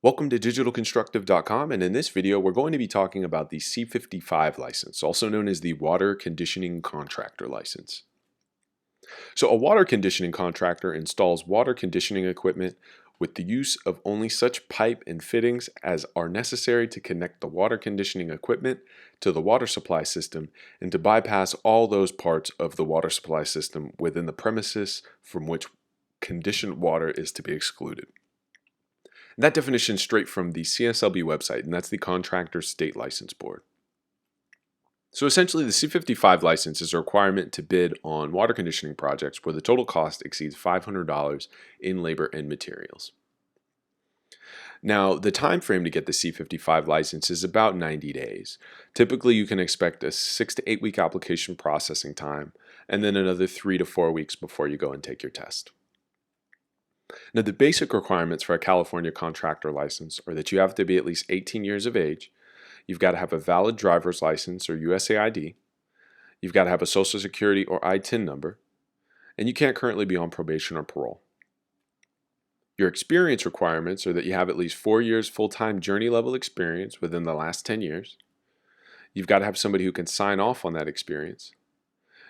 Welcome to digitalconstructive.com, and in this video we're going to be talking about the C55 license, also known as the Water Conditioning Contractor license. So a water conditioning contractor installs water conditioning equipment with the use of only such pipe and fittings as are necessary to connect the water conditioning equipment to the water supply system and to bypass all those parts of the water supply system within the premises from which conditioned water is to be excluded. And that definition is straight from the CSLB website, and that's the Contractor State License Board. So essentially, the C55 license is a requirement to bid on water conditioning projects where the total cost exceeds $500 in labor and materials. Now, the time frame to get the C55 license is about 90 days. Typically, you can expect a 6 to 8 week application processing time, and then another 3 to 4 weeks before you go and take your test. Now, the basic requirements for a California contractor license are that you have to be at least 18 years of age, you've got to have a valid driver's license or USAID, you've got to have a Social Security or ITIN number, and you can't currently be on probation or parole. Your experience requirements are that you have at least 4 years full-time journey level experience within the last 10 years, you've got to have somebody who can sign off on that experience,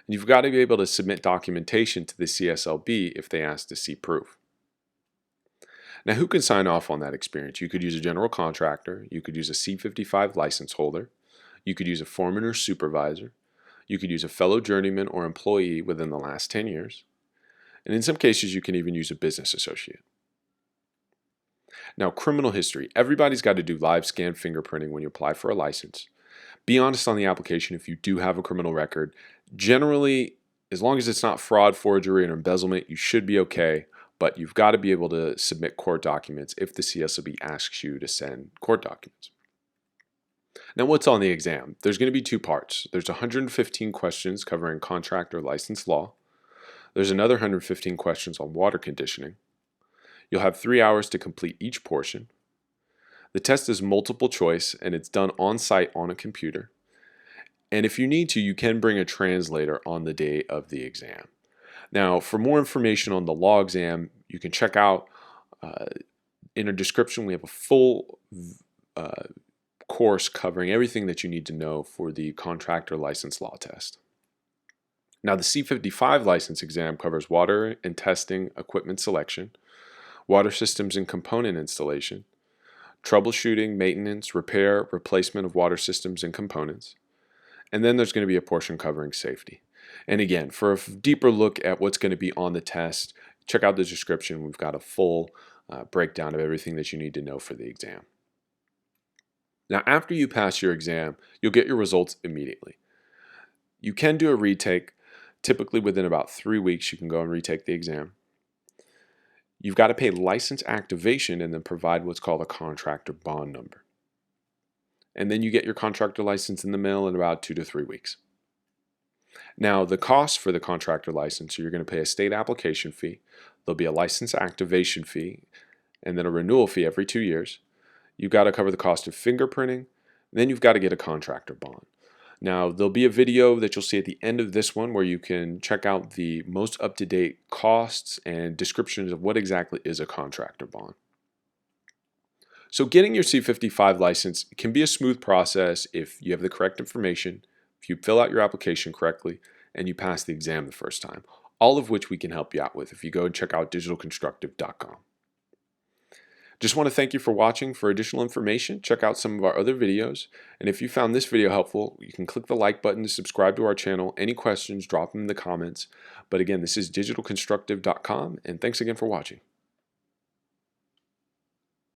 and you've got to be able to submit documentation to the CSLB if they ask to see proof. Now, who can sign off on that experience? You could use a general contractor, you could use a C55 license holder, you could use a foreman or supervisor, you could use a fellow journeyman or employee within the last 10 years, and in some cases you can even use a business associate. Now, criminal history. Everybody's got to do live scan fingerprinting when you apply for a license. Be honest on the application if you do have a criminal record. Generally, as long as it's not fraud, forgery, or embezzlement, you should be okay. But you've got to be able to submit court documents if the CSLB asks you to send court documents. Now, what's on the exam? There's going to be two parts. There's 115 questions covering contractor license law. There's another 115 questions on water conditioning. You'll have 3 hours to complete each portion. The test is multiple choice and it's done on site on a computer. And if you need to, you can bring a translator on the day of the exam. Now, for more information on the law exam, you can check out in a description, we have a full course covering everything that you need to know for the contractor license law test. Now, the C55 license exam covers water and testing equipment selection, water systems and component installation, troubleshooting, maintenance, repair, replacement of water systems and components, and then there's going to be a portion covering safety. And again, for a deeper look at what's going to be on the test, check out the description. We've got a full breakdown of everything that you need to know for the exam. Now, after you pass your exam, you'll get your results immediately. You can do a retake. Typically within about 3 weeks, you can go and retake the exam. You've got to pay license activation and then provide what's called a contractor bond number. And then you get your contractor license in the mail in about 2 to 3 weeks. Now, the cost for the contractor license, so you're going to pay a state application fee, there'll be a license activation fee, and then a renewal fee every 2 years. You've got to cover the cost of fingerprinting, then you've got to get a contractor bond. Now, there'll be a video that you'll see at the end of this one where you can check out the most up-to-date costs and descriptions of what exactly is a contractor bond. So getting your C55 license can be a smooth process if you have the correct information, if you fill out your application correctly, and you pass the exam the first time, all of which we can help you out with if you go and check out digitalconstructive.com. Just want to thank you for watching. For additional information, check out some of our other videos. And if you found this video helpful, you can click the like button to subscribe to our channel. Any questions, drop them in the comments. But again, this is digitalconstructive.com, and thanks again for watching.